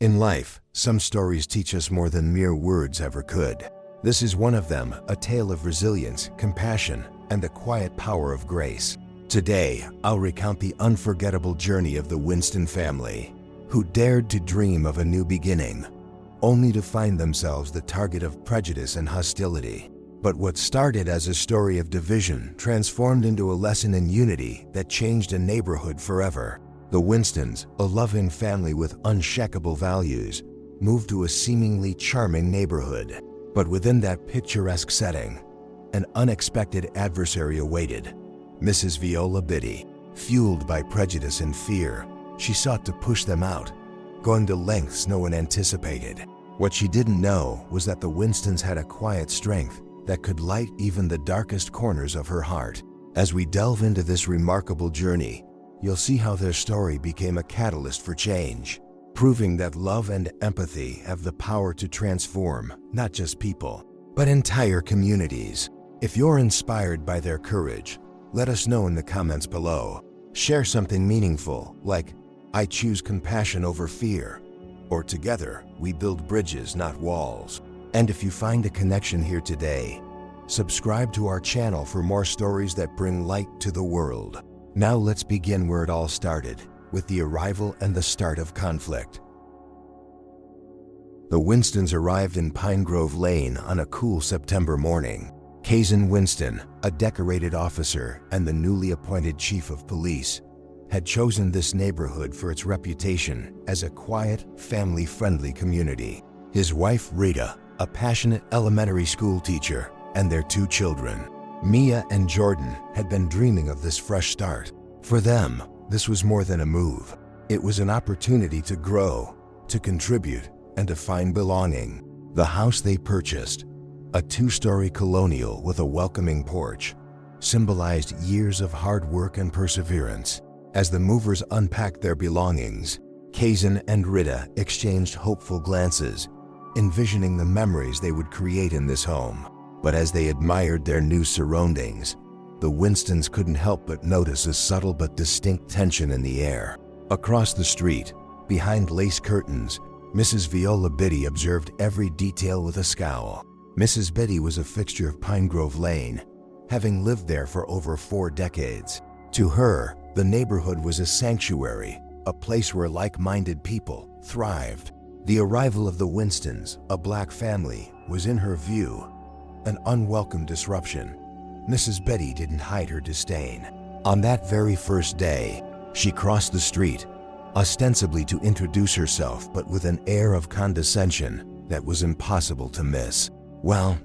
In life, some stories teach us more than mere words ever could. This is one of them, a tale of resilience, compassion, and the quiet power of grace. Today, I'll recount the unforgettable journey of the Winston family, who dared to dream of a new beginning, only to find themselves the target of prejudice and hostility. But what started as a story of division transformed into a lesson in unity that changed a neighborhood forever. The Winstons, a loving family with unshakable values, moved to a seemingly charming neighborhood. But within that picturesque setting, an unexpected adversary awaited. Mrs. Viola Biddy. Fueled by prejudice and fear, she sought to push them out, going to lengths no one anticipated. What she didn't know was that the Winstons had a quiet strength that could light even the darkest corners of her heart. As we delve into this remarkable journey, you'll see how their story became a catalyst for change, proving that love and empathy have the power to transform not just people, but entire communities. If you're inspired by their courage, let us know in the comments below. Share something meaningful, like, "I choose compassion over fear," or "Together, we build bridges, not walls." And if you find a connection here today, subscribe to our channel for more stories that bring light to the world. Now let's begin where it all started, with the arrival and the start of conflict. The Winstons arrived in Pine Grove Lane on a cool September morning. Kazan Winston, a decorated officer and the newly appointed chief of police, had chosen this neighborhood for its reputation as a quiet, family-friendly community. His wife, Rita, a passionate elementary school teacher, and their two children, Mia and Jordan, had been dreaming of this fresh start. For them, this was more than a move. It was an opportunity to grow, to contribute, and to find belonging. The house they purchased, a two-story colonial with a welcoming porch, symbolized years of hard work and perseverance. As the movers unpacked their belongings, Kazan and Rita exchanged hopeful glances, envisioning the memories they would create in this home. But as they admired their new surroundings, the Winstons couldn't help but notice a subtle but distinct tension in the air. Across the street, behind lace curtains, Mrs. Viola Biddy observed every detail with a scowl. Mrs. Biddy was a fixture of Pine Grove Lane, having lived there for over 4 decades. To her, the neighborhood was a sanctuary, a place where like-minded people thrived. The arrival of the Winstons, a black family, was in her view an unwelcome disruption. Mrs. Biddy didn't hide her disdain. On that very first day, she crossed the street, ostensibly to introduce herself, but with an air of condescension that was impossible to miss. "Well,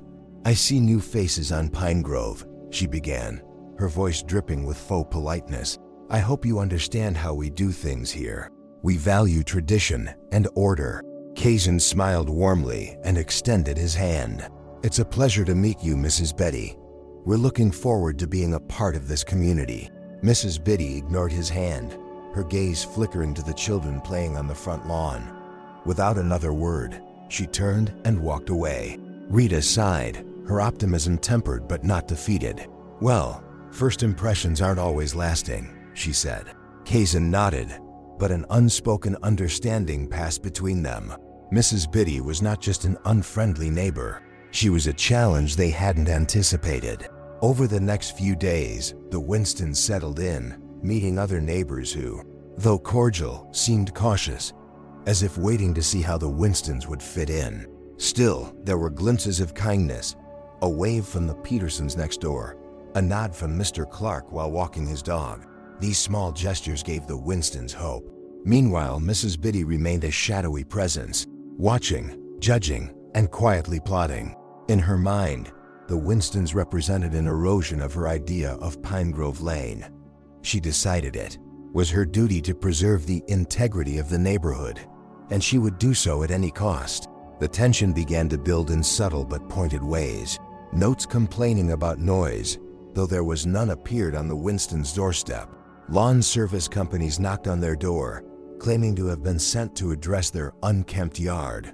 I see new faces on Pine Grove," she began, her voice dripping with faux politeness. "I hope you understand how we do things here. We value tradition and order." Kazan smiled warmly and extended his hand. "It's a pleasure to meet you, Mrs. Biddy. We're looking forward to being a part of this community." Mrs. Biddy ignored his hand, her gaze flickering to the children playing on the front lawn. Without another word, she turned and walked away. Rita sighed, her optimism tempered but not defeated. "Well, first impressions aren't always lasting," she said. Kazan nodded, but an unspoken understanding passed between them. Mrs. Biddy was not just an unfriendly neighbor. She was a challenge they hadn't anticipated. Over the next few days, the Winstons settled in, meeting other neighbors who, though cordial, seemed cautious, as if waiting to see how the Winstons would fit in. Still, there were glimpses of kindness, a wave from the Petersons next door, a nod from Mr. Clark while walking his dog. These small gestures gave the Winstons hope. Meanwhile, Mrs. Biddy remained a shadowy presence, watching, judging, and quietly plotting. In her mind, the Winstons represented an erosion of her idea of Pine Grove Lane. She decided it was her duty to preserve the integrity of the neighborhood, and she would do so at any cost. The tension began to build in subtle but pointed ways. Notes complaining about noise, though there was none, appeared on the Winstons' doorstep. Lawn service companies knocked on their door, claiming to have been sent to address their unkempt yard,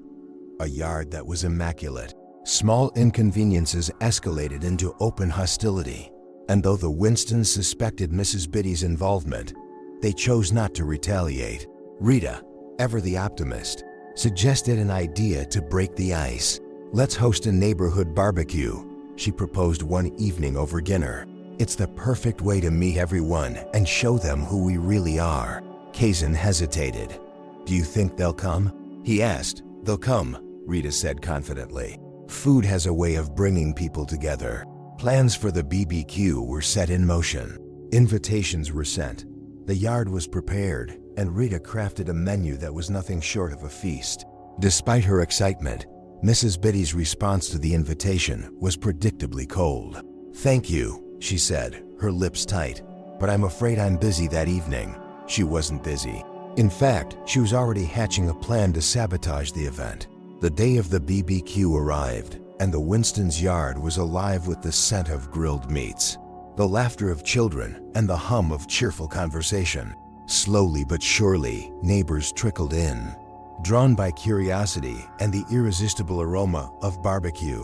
a yard that was immaculate. Small inconveniences escalated into open hostility, and though the Winstons suspected Mrs. Biddy's involvement, they chose not to retaliate. Rita, ever the optimist, suggested an idea to break the ice. "Let's host a neighborhood barbecue," she proposed one evening over dinner. "It's the perfect way to meet everyone and show them who we really are." Kazan hesitated. "Do you think they'll come?" he asked. "They'll come," Rita said confidently. Food has a way of bringing people together. Plans for the BBQ were set in motion. Invitations were sent. The yard was prepared, and Rita crafted a menu that was nothing short of a feast. Despite her excitement, Mrs. Biddy's response to the invitation was predictably cold. "Thank you," she said, her lips tight, "but I'm afraid I'm busy that evening." She wasn't busy. In fact, she was already hatching a plan to sabotage the event. The day of the BBQ arrived, and the Winstons' yard was alive with the scent of grilled meats, the laughter of children, and the hum of cheerful conversation. Slowly but surely, neighbors trickled in. Drawn by curiosity and the irresistible aroma of barbecue,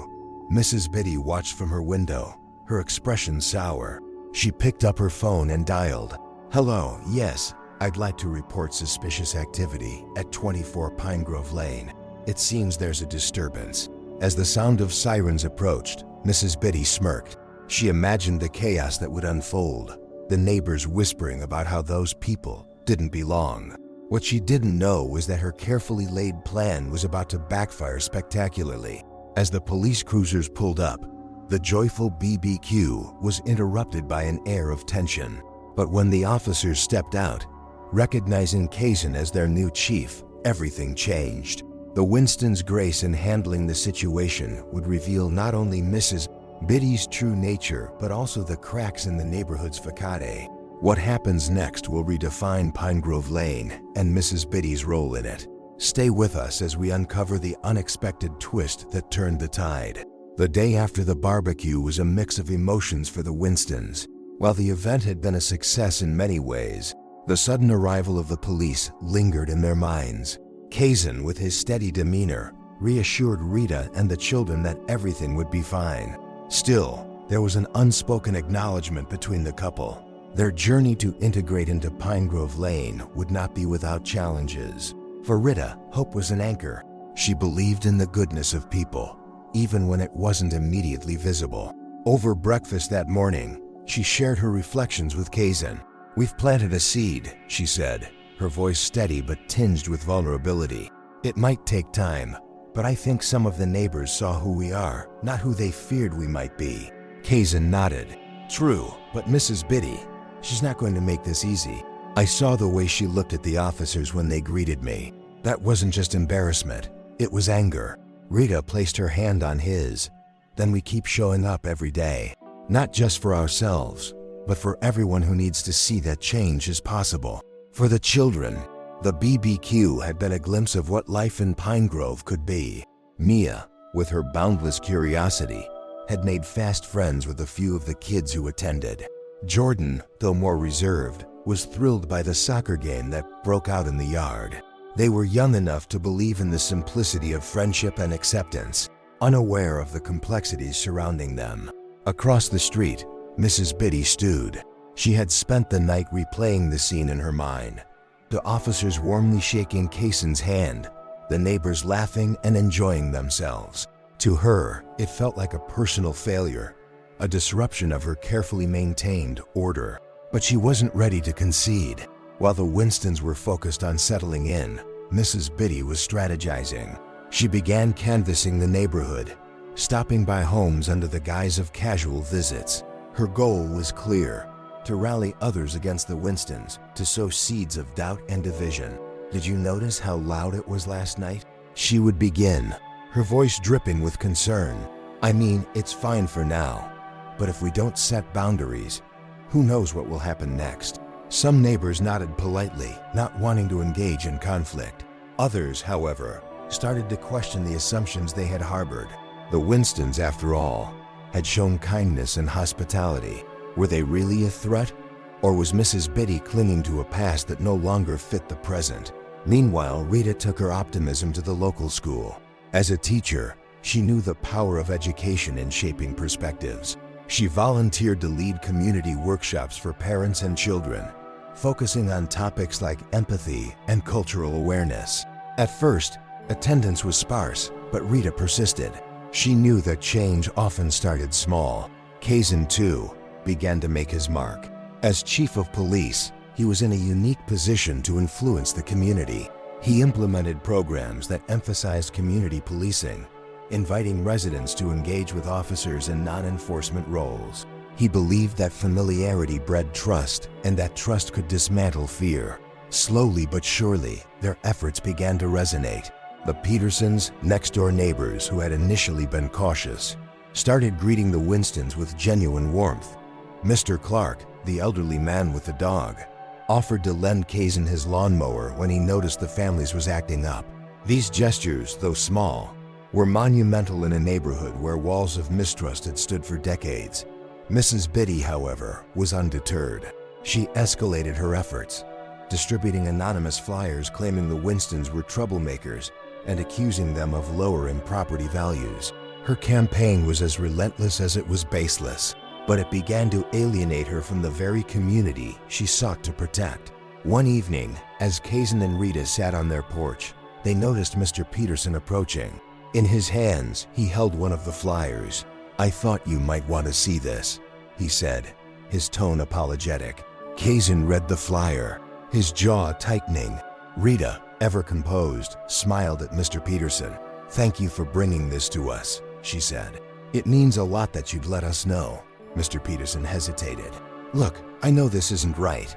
Mrs. Biddy watched from her window, her expression sour. She picked up her phone and dialed. "Hello, yes, I'd like to report suspicious activity at 24 Pine Grove Lane. It seems there's a disturbance." As the sound of sirens approached, Mrs. Biddy smirked. She imagined the chaos that would unfold, the neighbors whispering about how those people didn't belong. What she didn't know was that her carefully laid plan was about to backfire spectacularly. As the police cruisers pulled up, the joyful BBQ was interrupted by an air of tension. But when the officers stepped out, recognizing Kazan as their new chief, everything changed. The Winstons' grace in handling the situation would reveal not only Mrs. Biddy's true nature, but also the cracks in the neighborhood's facade. What happens next will redefine Pine Grove Lane and Mrs. Biddy's role in it. Stay with us as we uncover the unexpected twist that turned the tide. The day after the barbecue was a mix of emotions for the Winstons. While the event had been a success in many ways, the sudden arrival of the police lingered in their minds. Kazan, with his steady demeanor, reassured Rita and the children that everything would be fine. Still, there was an unspoken acknowledgement between the couple. Their journey to integrate into Pine Grove Lane would not be without challenges. For Rita, hope was an anchor. She believed in the goodness of people, even when it wasn't immediately visible. Over breakfast that morning, she shared her reflections with Kazan. "We've planted a seed," she said, her voice steady but tinged with vulnerability. "It might take time, but I think some of the neighbors saw who we are, not who they feared we might be." Kazan nodded. "True, but Mrs. Biddy, she's not going to make this easy." I saw the way she looked at the officers when they greeted me. That wasn't just embarrassment, it was anger. Rita placed her hand on his. "Then we keep showing up every day, not just for ourselves, but for everyone who needs to see that change is possible." For the children, the BBQ had been a glimpse of what life in Pine Grove could be. Mia, with her boundless curiosity, had made fast friends with a few of the kids who attended. Jordan, though more reserved, was thrilled by the soccer game that broke out in the yard. They were young enough to believe in the simplicity of friendship and acceptance, unaware of the complexities surrounding them. Across the street, Mrs. Biddy stewed. She had spent the night replaying the scene in her mind. The officers warmly shaking Kazan's hand, the neighbors laughing and enjoying themselves. To her, it felt like a personal failure, a disruption of her carefully maintained order. But she wasn't ready to concede. While the Winstons were focused on settling in, Mrs. Biddy was strategizing. She began canvassing the neighborhood, stopping by homes under the guise of casual visits. Her goal was clear: to rally others against the Winstons, to sow seeds of doubt and division. "Did you notice how loud it was last night?" she would begin, her voice dripping with concern. "I mean, it's fine for now, but if we don't set boundaries, who knows what will happen next?" Some neighbors nodded politely, not wanting to engage in conflict. Others, however, started to question the assumptions they had harbored. The Winstons, after all, had shown kindness and hospitality. Were they really a threat? Or was Mrs. Biddy clinging to a past that no longer fit the present? Meanwhile, Rita took her optimism to the local school. As a teacher, she knew the power of education in shaping perspectives. She volunteered to lead community workshops for parents and children, focusing on topics like empathy and cultural awareness. At first, Attendance was sparse, but Rita persisted. She knew that change often started small. Kazan, too, began to make his mark. As chief of police, he was in a unique position to influence the community. He implemented programs that emphasized community policing, inviting residents to engage with officers in non-enforcement roles. He believed that familiarity bred trust, and that trust could dismantle fear. Slowly but surely, their efforts began to resonate. The Petersons, next-door neighbors who had initially been cautious, started greeting the Winstons with genuine warmth. Mr. Clark, the elderly man with the dog, offered to lend Kazan his lawnmower when he noticed the family's was acting up. These gestures, though small, were monumental in a neighborhood where walls of mistrust had stood for decades. Mrs. Biddy, however, was undeterred. She escalated her efforts, distributing anonymous flyers claiming the Winstons were troublemakers and accusing them of lowering property values. Her campaign was as relentless as it was baseless, but it began to alienate her from the very community she sought to protect. One evening, as Kazan and Rita sat on their porch, they noticed Mr. Peterson approaching. In his hands, he held one of the flyers. "I thought you might want to see this," he said, his tone apologetic. Kazan read the flyer, his jaw tightening. Rita, ever composed, smiled at Mr. Peterson. "Thank you for bringing this to us," she said. "It means a lot that you'd let us know." Mr. Peterson hesitated. "Look, I know this isn't right.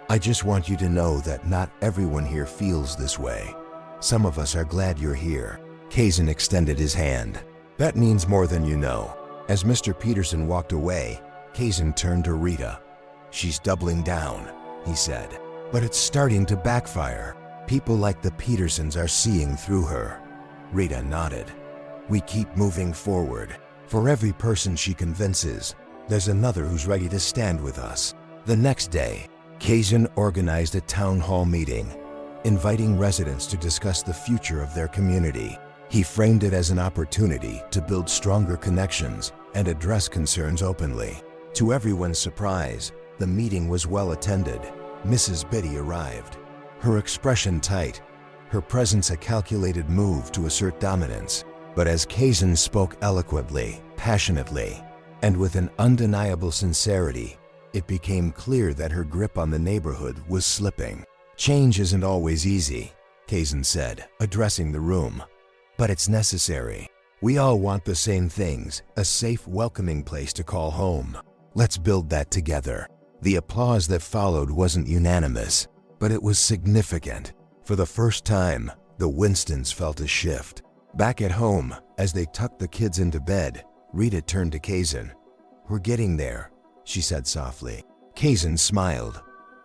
I just want you to know that not everyone here feels this way. Some of us are glad you're here." Kazan extended his hand. "That means more than you know." As Mr. Peterson walked away, Kazan turned to Rita. "She's doubling down," he said. "But it's starting to backfire. People like the Petersons are seeing through her." Rita nodded. "We keep moving forward. For every person she convinces, there's another who's ready to stand with us." The next day, Kazan organized a town hall meeting, inviting residents to discuss the future of their community. He framed it as an opportunity to build stronger connections and address concerns openly. To everyone's surprise, the meeting was well attended. Mrs. Biddy arrived, her expression tight, her presence a calculated move to assert dominance. But as Kazan spoke eloquently, passionately, and with an undeniable sincerity, it became clear that her grip on the neighborhood was slipping. "Change isn't always easy," Kazan said, addressing the room. "But it's necessary. We all want the same things, a safe, welcoming place to call home. Let's build that together." The applause that followed wasn't unanimous, but it was significant. For the first time, the Winstons felt a shift. Back at home, as they tucked the kids into bed, Rita turned to Kazan. "We're getting there," she said softly. Kazan smiled.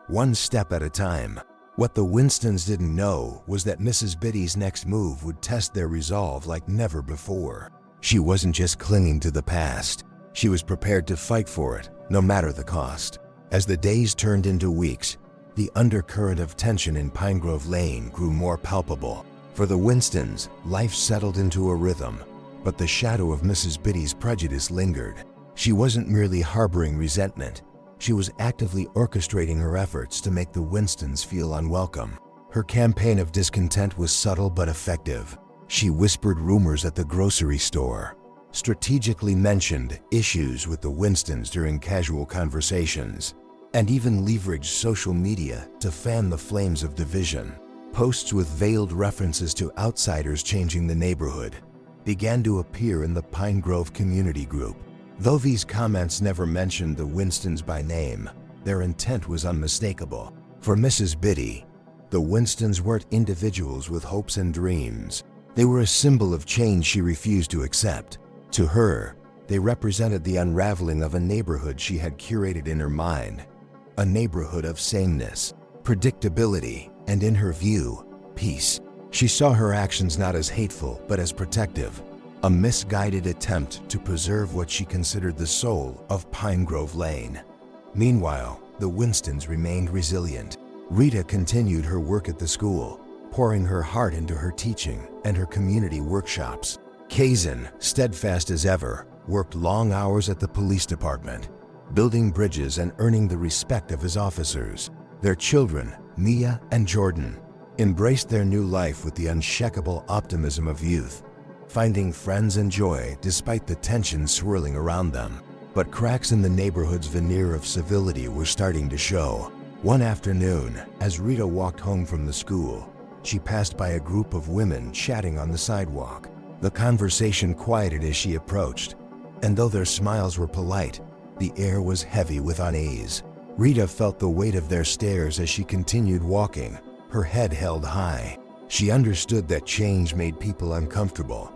"One step at a time." What the Winstons didn't know was that Mrs. Biddy's next move would test their resolve like never before. She wasn't just clinging to the past. She was prepared to fight for it, no matter the cost. As the days turned into weeks, the undercurrent of tension in Pine Grove Lane grew more palpable. For the Winstons, life settled into a rhythm, but the shadow of Mrs. Biddy's prejudice lingered. She wasn't merely harboring resentment. She was actively orchestrating her efforts to make the Winstons feel unwelcome. Her campaign of discontent was subtle but effective. She whispered rumors at the grocery store, strategically mentioned issues with the Winstons during casual conversations, and even leveraged social media to fan the flames of division. Posts with veiled references to outsiders changing the neighborhood began to appear in the Pine Grove community group. Though these comments never mentioned the Winstons by name, their intent was unmistakable. For Mrs. Biddy, the Winstons weren't individuals with hopes and dreams. They were a symbol of change she refused to accept. To her, they represented the unraveling of a neighborhood she had curated in her mind, a neighborhood of sameness, predictability, and in her view, peace. She saw her actions not as hateful, but as protective, a misguided attempt to preserve what she considered the soul of Pine Grove Lane. Meanwhile, the Winstons remained resilient. Rita continued her work at the school, pouring her heart into her teaching and her community workshops. Kazan, steadfast as ever, worked long hours at the police department, building bridges and earning the respect of his officers. Their children, Mia and Jordan, embraced their new life with the unshakable optimism of youth, finding friends and joy despite the tension swirling around them. But cracks in the neighborhood's veneer of civility were starting to show. One afternoon, as Rita walked home from the school, she passed by a group of women chatting on the sidewalk. The conversation quieted as she approached, and though their smiles were polite, the air was heavy with unease. Rita felt the weight of their stares as she continued walking, her head held high. She understood that change made people uncomfortable,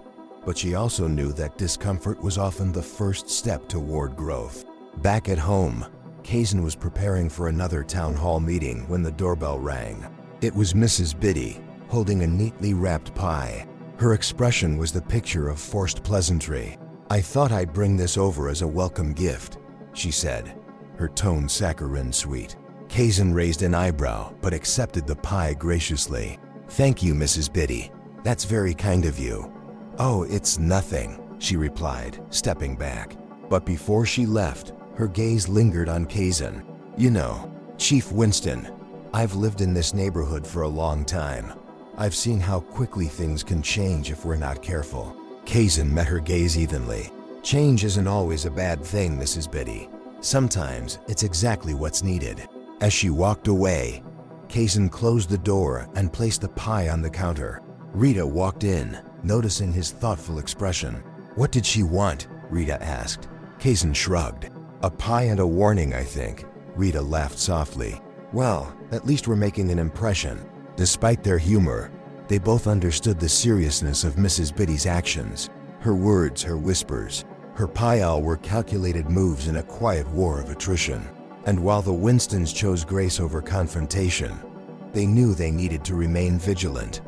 but she also knew that discomfort was often the first step toward growth. Back at home, Kazan was preparing for another town hall meeting when the doorbell rang. It was Mrs. Biddy, holding a neatly wrapped pie. Her expression was the picture of forced pleasantry. "I thought I'd bring this over as a welcome gift," she said, her tone saccharine sweet. Kazan raised an eyebrow but accepted the pie graciously. "Thank you, Mrs. Biddy. That's very kind of you." "Oh, it's nothing," she replied, stepping back. But before she left, her gaze lingered on Kazan. "You know, Chief Winston, I've lived in this neighborhood for a long time. I've seen how quickly things can change if we're not careful." Kazan met her gaze evenly. "Change isn't always a bad thing, Mrs. Biddy. Sometimes it's exactly what's needed." As she walked away, Kazan closed the door and placed the pie on the counter. Rita walked in, noticing his thoughtful expression. "What did she want?" Rita asked. Kazan shrugged. "A pie and a warning, I think." Rita laughed softly. "Well, at least we're making an impression." Despite their humor, they both understood the seriousness of Mrs. Biddy's actions. Her words, her whispers, her pie were calculated moves in a quiet war of attrition. And while the Winstons chose grace over confrontation, they knew they needed to remain vigilant.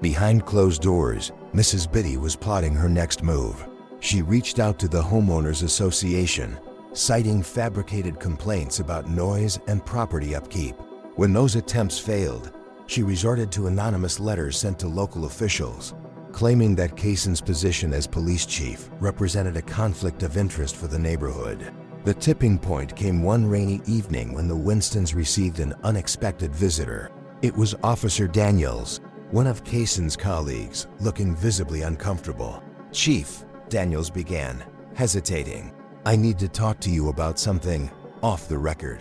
Behind closed doors, Mrs. Biddy was plotting her next move. She reached out to the Homeowners Association, citing fabricated complaints about noise and property upkeep. When those attempts failed, she resorted to anonymous letters sent to local officials, claiming that Kazan's position as police chief represented a conflict of interest for the neighborhood. The tipping point came one rainy evening when the Winstons received an unexpected visitor. It was Officer Daniels, one of Kazan's colleagues, looking visibly uncomfortable. "Chief," Daniels began, hesitating, "I need to talk to you about something off the record."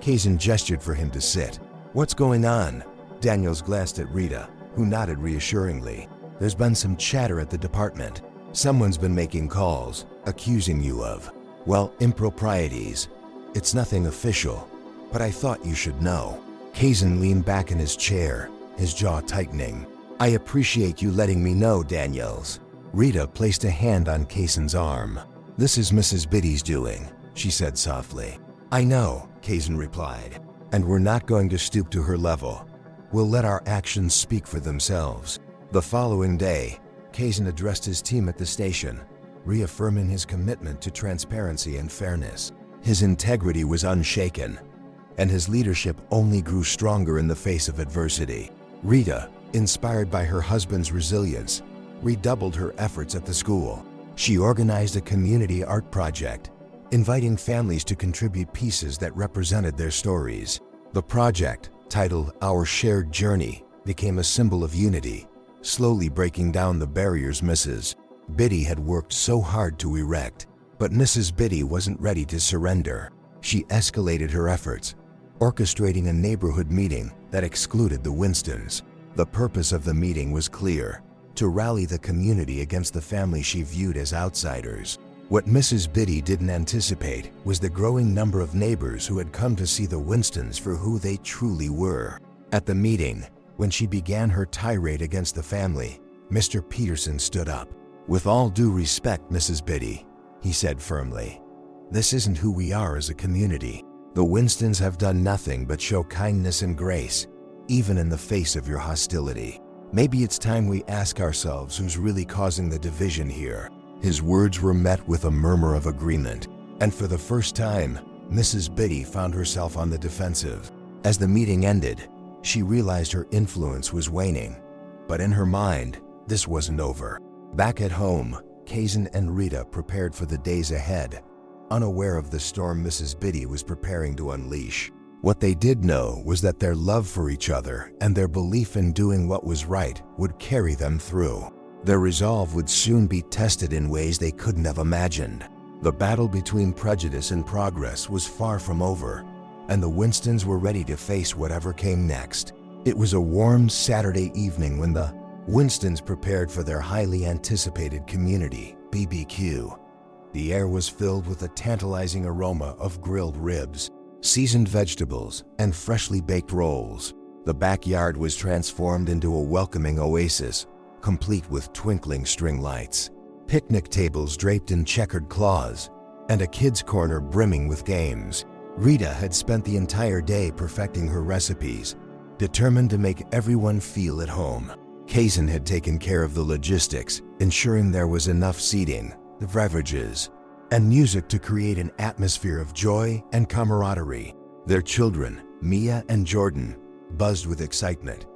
Kazan gestured for him to sit. "What's going on?" Daniels glanced at Rita, who nodded reassuringly. "There's been some chatter at the department. Someone's been making calls, accusing you of, well, improprieties. It's nothing official, but I thought you should know." Kazan leaned back in his chair, his jaw tightening. "I appreciate you letting me know, Daniels." Rita placed a hand on Kazan's arm. "This is Mrs. Biddy's doing," she said softly. "I know," Kazan replied, "and we're not going to stoop to her level. We'll let our actions speak for themselves." The following day, Kazan addressed his team at the station, reaffirming his commitment to transparency and fairness. His integrity was unshaken, and his leadership only grew stronger in the face of adversity. Rita, inspired by her husband's resilience, redoubled her efforts at the school. She organized a community art project, inviting families to contribute pieces that represented their stories. The project, titled Our Shared Journey, became a symbol of unity, slowly breaking down the barriers Mrs. Biddy had worked so hard to erect. But Mrs. Biddy wasn't ready to surrender. She escalated her efforts, orchestrating a neighborhood meeting that excluded the Winstons. The purpose of the meeting was clear: to rally the community against the family she viewed as outsiders. What Mrs. Biddy didn't anticipate was the growing number of neighbors who had come to see the Winstons for who they truly were. At the meeting, when she began her tirade against the family, Mr. Peterson stood up. "With all due respect, Mrs. Biddy," he said firmly, "this isn't who we are as a community. The Winstons have done nothing but show kindness and grace, even in the face of your hostility. Maybe it's time we ask ourselves who's really causing the division here." His words were met with a murmur of agreement, and for the first time, Mrs. Biddy found herself on the defensive. As the meeting ended, she realized her influence was waning, but in her mind, this wasn't over. Back at home, Kazan and Rita prepared for the days ahead, unaware of the storm Mrs. Biddy was preparing to unleash. What they did know was that their love for each other and their belief in doing what was right would carry them through. Their resolve would soon be tested in ways they couldn't have imagined. The battle between prejudice and progress was far from over, and the Winstons were ready to face whatever came next. It was a warm Saturday evening when the Winstons prepared for their highly anticipated community BBQ. The air was filled with a tantalizing aroma of grilled ribs, seasoned vegetables, and freshly baked rolls. The backyard was transformed into a welcoming oasis, complete with twinkling string lights, picnic tables draped in checkered cloths, and a kids' corner brimming with games. Rita had spent the entire day perfecting her recipes, determined to make everyone feel at home. Kazan had taken care of the logistics, ensuring there was enough seating, the beverages, and music to create an atmosphere of joy and camaraderie. Their children, Mia and Jordan, buzzed with excitement,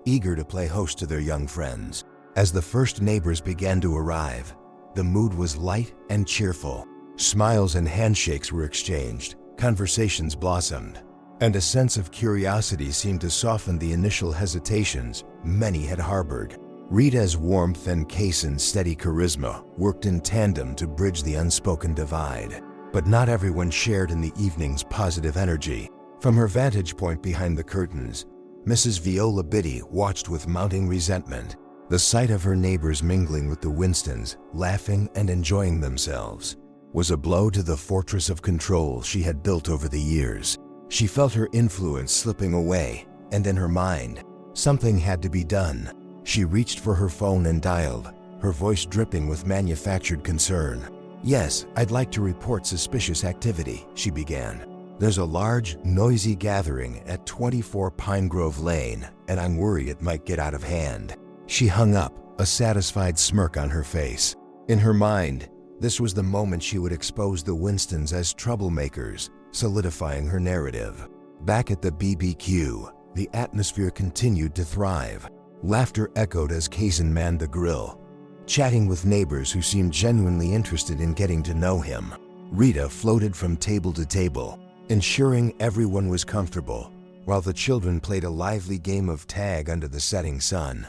eager to play host to their young friends. As the first neighbors began to arrive, the mood was light and cheerful. Smiles and handshakes were exchanged, conversations blossomed, and a sense of curiosity seemed to soften the initial hesitations many had harbored. Rita's warmth and Kazan's steady charisma worked in tandem to bridge the unspoken divide. But not everyone shared in the evening's positive energy. From her vantage point behind the curtains, Mrs. Viola Biddy watched with mounting resentment. The sight of her neighbors mingling with the Winstons, laughing and enjoying themselves, was a blow to the fortress of control she had built over the years. She felt her influence slipping away, and in her mind, something had to be done. She reached for her phone and dialed, her voice dripping with manufactured concern. "Yes, I'd like to report suspicious activity," she began. "There's a large, noisy gathering at 24 Pine Grove Lane, and I'm worried it might get out of hand." She hung up, a satisfied smirk on her face. In her mind, this was the moment she would expose the Winstons as troublemakers, solidifying her narrative. Back at the BBQ, the atmosphere continued to thrive. Laughter echoed as Kazan manned the grill, chatting with neighbors who seemed genuinely interested in getting to know him. Rita floated from table to table, ensuring everyone was comfortable, while the children played a lively game of tag under the setting sun.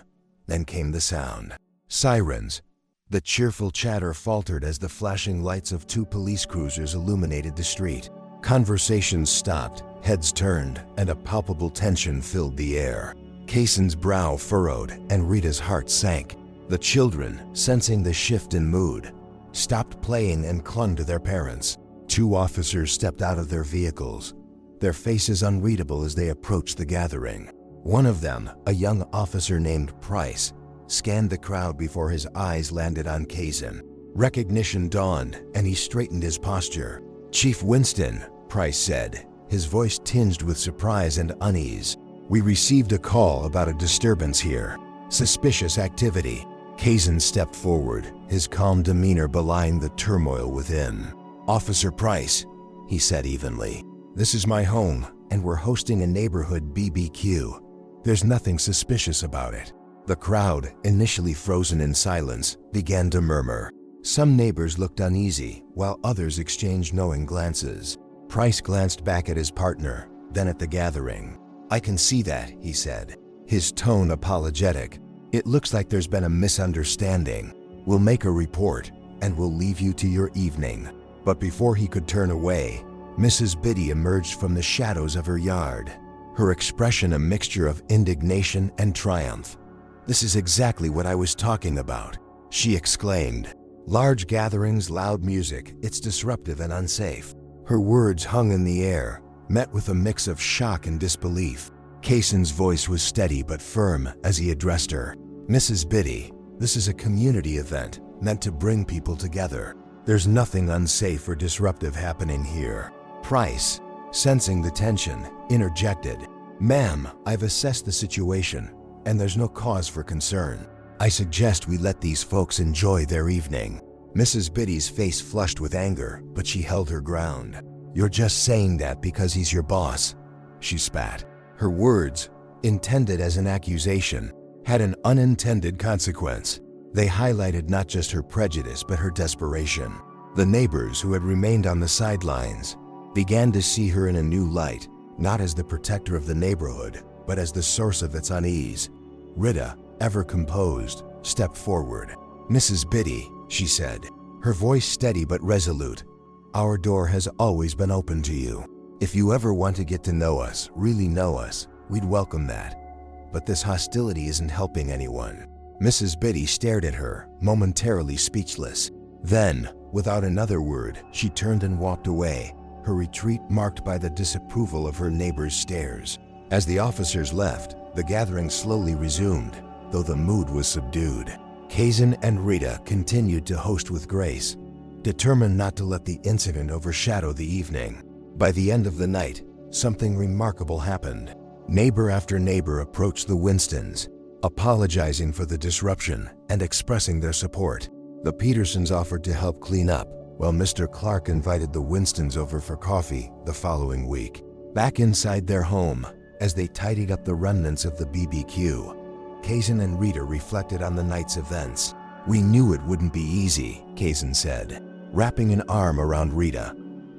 Then came the sound. Sirens. The cheerful chatter faltered as the flashing lights of 2 police cruisers illuminated the street. Conversations stopped, heads turned, and a palpable tension filled the air. Kazan's brow furrowed, and Rita's heart sank. The children, sensing the shift in mood, stopped playing and clung to their parents. 2 officers stepped out of their vehicles, their faces unreadable as they approached the gathering. One of them, a young officer named Price, scanned the crowd before his eyes landed on Kazan. Recognition dawned, and he straightened his posture. "Chief Winston," Price said, his voice tinged with surprise and unease. "We received a call about a disturbance here. Suspicious activity." Kazan stepped forward, his calm demeanor belying the turmoil within. "Officer Price," he said evenly, "this is my home, and we're hosting a neighborhood BBQ. There's nothing suspicious about it." The crowd, initially frozen in silence, began to murmur. Some neighbors looked uneasy, while others exchanged knowing glances. Price glanced back at his partner, then at the gathering. "I can see that," he said, his tone apologetic. "It looks like there's been a misunderstanding. We'll make a report, and we'll leave you to your evening." But before he could turn away, Mrs. Biddy emerged from the shadows of her yard, her expression a mixture of indignation and triumph. "This is exactly what I was talking about," she exclaimed. "Large gatherings, loud music, it's disruptive and unsafe." Her words hung in the air, met with a mix of shock and disbelief. Kazan's voice was steady but firm as he addressed her. "Mrs. Biddy, this is a community event meant to bring people together. There's nothing unsafe or disruptive happening here." Price, sensing the tension, interjected. "Ma'am, I've assessed the situation, and there's no cause for concern. I suggest we let these folks enjoy their evening." Mrs. Biddy's face flushed with anger, but she held her ground. "You're just saying that because he's your boss," she spat. Her words, intended as an accusation, had an unintended consequence. They highlighted not just her prejudice but her desperation. The neighbors who had remained on the sidelines began to see her in a new light, not as the protector of the neighborhood, but as the source of its unease. Rita, ever composed, stepped forward. "Mrs. Biddy," she said, her voice steady but resolute, "our door has always been open to you. If you ever want to get to know us, really know us, we'd welcome that. But this hostility isn't helping anyone." Mrs. Biddy stared at her, momentarily speechless. Then, without another word, she turned and walked away, her retreat marked by the disapproval of her neighbors' stares. As the officers left, the gathering slowly resumed, though the mood was subdued. Kazan and Rita continued to host with grace, determined not to let the incident overshadow the evening. By the end of the night, something remarkable happened. Neighbor after neighbor approached the Winstons, apologizing for the disruption and expressing their support. The Petersons offered to help clean up, while Mr. Clark invited the Winstons over for coffee the following week. Back inside their home, as they tidied up the remnants of the BBQ, Kazan and Rita reflected on the night's events. "We knew it wouldn't be easy," Kazan said, wrapping an arm around Rita.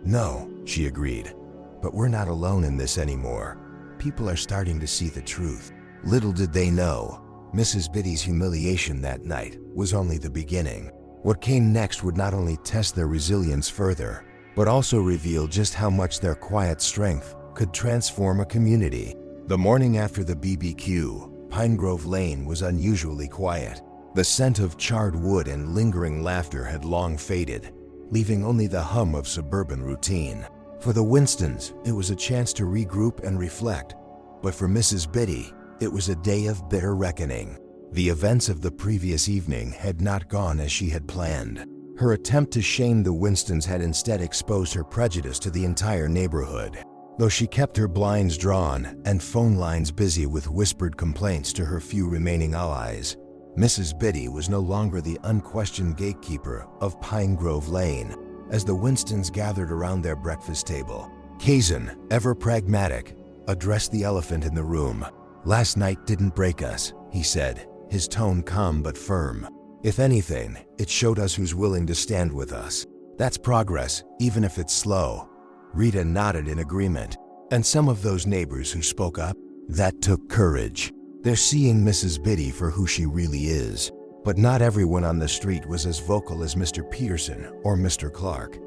"No," she agreed, "but we're not alone in this anymore. People are starting to see the truth." Little did they know, Mrs. Biddy's humiliation that night was only the beginning. What came next would not only test their resilience further, but also reveal just how much their quiet strength could transform a community. The morning after the BBQ, Pine Grove Lane was unusually quiet. The scent of charred wood and lingering laughter had long faded, leaving only the hum of suburban routine. For the Winstons, it was a chance to regroup and reflect, but for Mrs. Biddy, it was a day of bitter reckoning. The events of the previous evening had not gone as she had planned. Her attempt to shame the Winstons had instead exposed her prejudice to the entire neighborhood. Though she kept her blinds drawn and phone lines busy with whispered complaints to her few remaining allies, Mrs. Biddy was no longer the unquestioned gatekeeper of Pine Grove Lane. As the Winstons gathered around their breakfast table, Kazan, ever pragmatic, addressed the elephant in the room. "Last night didn't break us," he said, his tone calm but firm. "If anything, it showed us who's willing to stand with us. That's progress, even if it's slow." Rita nodded in agreement. "And some of those neighbors who spoke up? That took courage. They're seeing Mrs. Biddy for who she really is." But not everyone on the street was as vocal as Mr. Peterson or Mr. Clark.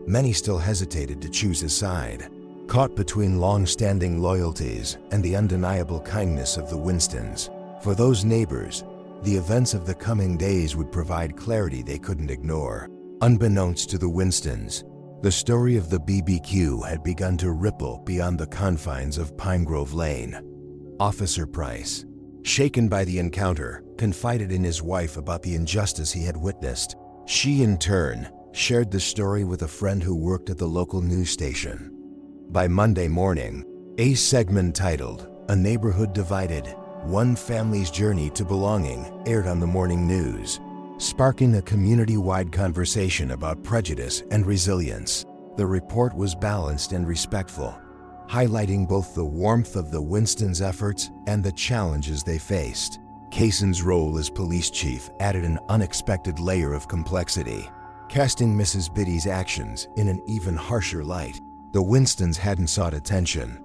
Many still hesitated to choose a side, caught between long-standing loyalties and the undeniable kindness of the Winstons. For those neighbors, the events of the coming days would provide clarity they couldn't ignore. Unbeknownst to the Winstons, the story of the BBQ had begun to ripple beyond the confines of Pine Grove Lane. Officer Price, shaken by the encounter, confided in his wife about the injustice he had witnessed. She, in turn, shared the story with a friend who worked at the local news station. By Monday morning, a segment titled "A Neighborhood Divided, One Family's Journey to Belonging" aired on the morning news, sparking a community-wide conversation about prejudice and resilience. The report was balanced and respectful, highlighting both the warmth of the Winstons' efforts and the challenges they faced. Kazan's role as police chief added an unexpected layer of complexity, casting Mrs. Biddy's actions in an even harsher light. The Winstons hadn't sought attention,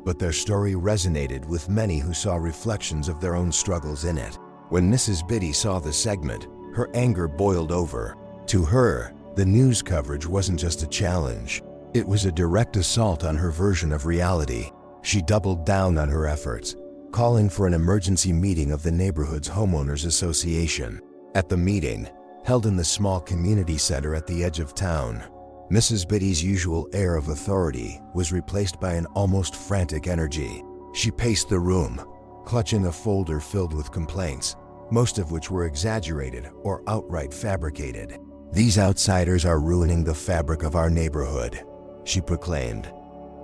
but their story resonated with many who saw reflections of their own struggles in it. When Mrs. Biddy saw the segment, her anger boiled over. To her, the news coverage wasn't just a challenge. It was a direct assault on her version of reality. She doubled down on her efforts, calling for an emergency meeting of the neighborhood's homeowners association. At the meeting, held in the small community center at the edge of town, Mrs. Biddy's usual air of authority was replaced by an almost frantic energy. She paced the room, clutching a folder filled with complaints, most of which were exaggerated or outright fabricated. "These outsiders are ruining the fabric of our neighborhood," she proclaimed,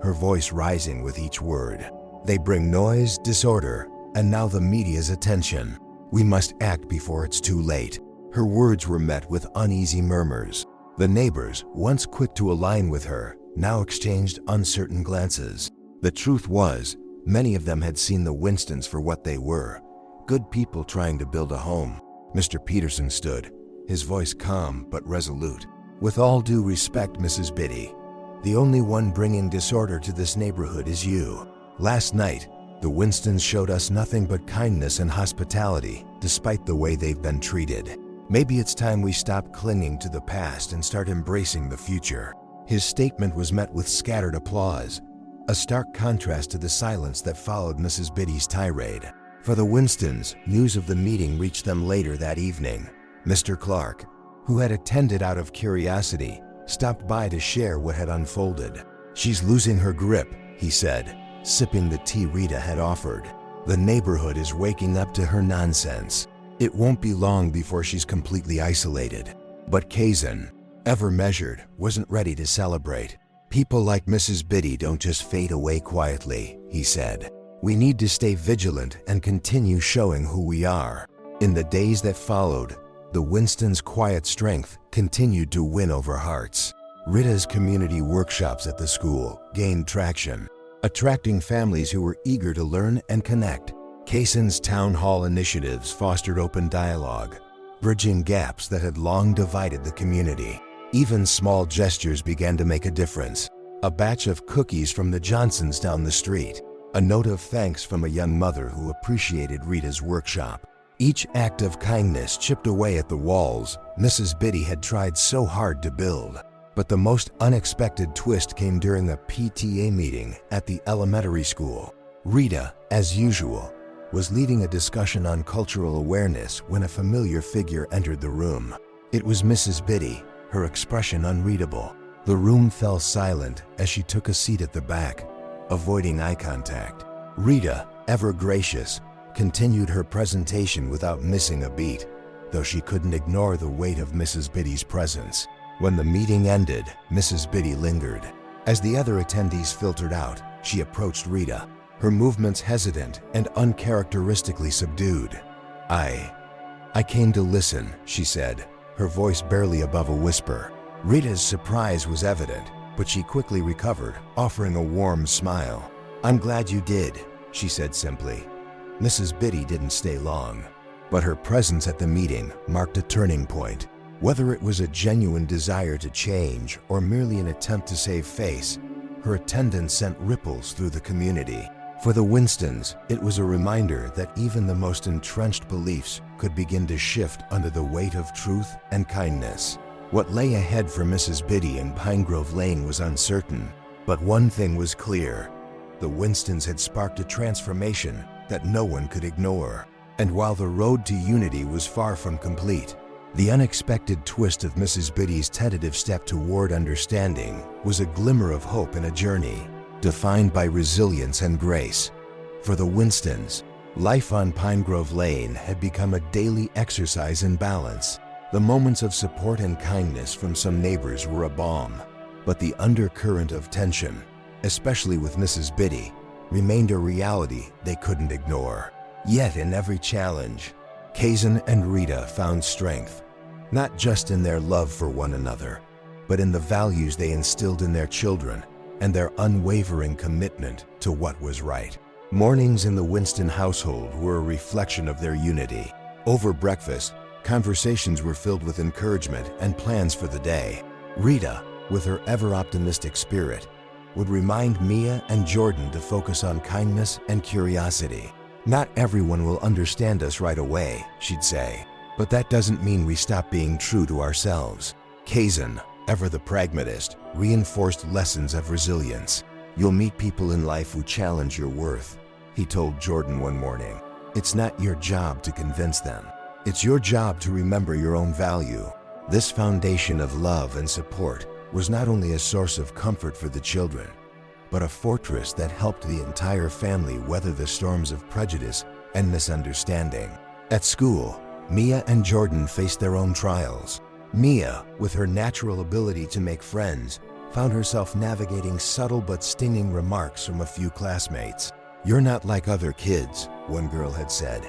her voice rising with each word. "They bring noise, disorder, and now the media's attention. We must act before it's too late." Her words were met with uneasy murmurs. The neighbors, once quick to align with her, now exchanged uncertain glances. The truth was, many of them had seen the Winstons for what they were: good people trying to build a home. Mr. Peterson stood, his voice calm but resolute. "With all due respect, Mrs. Biddy, The only one bringing disorder to this neighborhood is you. Last night, the Winstons showed us nothing but kindness and hospitality, despite the way they've been treated. Maybe it's time we stop clinging to the past and start embracing the future." His statement was met with scattered applause, a stark contrast to the silence that followed Mrs. Biddy's tirade. For the Winstons, news of the meeting reached them later that evening. Mr. Clark, who had attended out of curiosity, stopped by to share what had unfolded. "She's losing her grip," he said, sipping the tea Rita had offered. "The neighborhood is waking up to her nonsense. It won't be long before she's completely isolated." But Kazan, ever measured, wasn't ready to celebrate. "People like Mrs. Biddy don't just fade away quietly," he said. "We need to stay vigilant and continue showing who we are." In the days that followed, the Winstons' quiet strength continued to win over hearts. Rita's community workshops at the school gained traction, attracting families who were eager to learn and connect. Kazan's town hall initiatives fostered open dialogue, bridging gaps that had long divided the community. Even small gestures began to make a difference. A batch of cookies from the Johnsons down the street, a note of thanks from a young mother who appreciated Rita's workshop. Each act of kindness chipped away at the walls Mrs. Biddy had tried so hard to build. But the most unexpected twist came during a PTA meeting at the elementary school. Rita, as usual, was leading a discussion on cultural awareness when a familiar figure entered the room. It was Mrs. Biddy, her expression unreadable. The room fell silent as she took a seat at the back, avoiding eye contact. Rita, ever gracious, continued her presentation without missing a beat, though she couldn't ignore the weight of Mrs. Biddy's presence. When the meeting ended, Mrs. Biddy lingered. As the other attendees filtered out, she approached Rita, her movements hesitant and uncharacteristically subdued. I came to listen," she said, her voice barely above a whisper. Rita's surprise was evident, but she quickly recovered, offering a warm smile. "I'm glad you did," she said simply. Mrs. Biddy didn't stay long, but her presence at the meeting marked a turning point. Whether it was a genuine desire to change or merely an attempt to save face, her attendance sent ripples through the community. For the Winstons, it was a reminder that even the most entrenched beliefs could begin to shift under the weight of truth and kindness. What lay ahead for Mrs. Biddy in Pine Grove Lane was uncertain, but one thing was clear: the Winstons had sparked a transformation that no one could ignore. And while the road to unity was far from complete, the unexpected twist of Mrs. Biddy's tentative step toward understanding was a glimmer of hope in a journey defined by resilience and grace. For the Winstons, life on Pine Grove Lane had become a daily exercise in balance. The moments of support and kindness from some neighbors were a balm, but the undercurrent of tension, especially with Mrs. Biddy, remained a reality they couldn't ignore. Yet in every challenge, Kazan and Rita found strength, not just in their love for one another, but in the values they instilled in their children and their unwavering commitment to what was right. Mornings in the Winston household were a reflection of their unity. Over breakfast, conversations were filled with encouragement and plans for the day. Rita, with her ever-optimistic spirit, would remind Mia and Jordan to focus on kindness and curiosity. "Not everyone will understand us right away," she'd say, "but that doesn't mean we stop being true to ourselves." Kazan, ever the pragmatist, reinforced lessons of resilience. "You'll meet people in life who challenge your worth," he told Jordan one morning. "It's not your job to convince them. It's your job to remember your own value." This foundation of love and support was not only a source of comfort for the children, but a fortress that helped the entire family weather the storms of prejudice and misunderstanding. At school, Mia and Jordan faced their own trials. Mia, with her natural ability to make friends, found herself navigating subtle but stinging remarks from a few classmates. "You're not like other kids," one girl had said,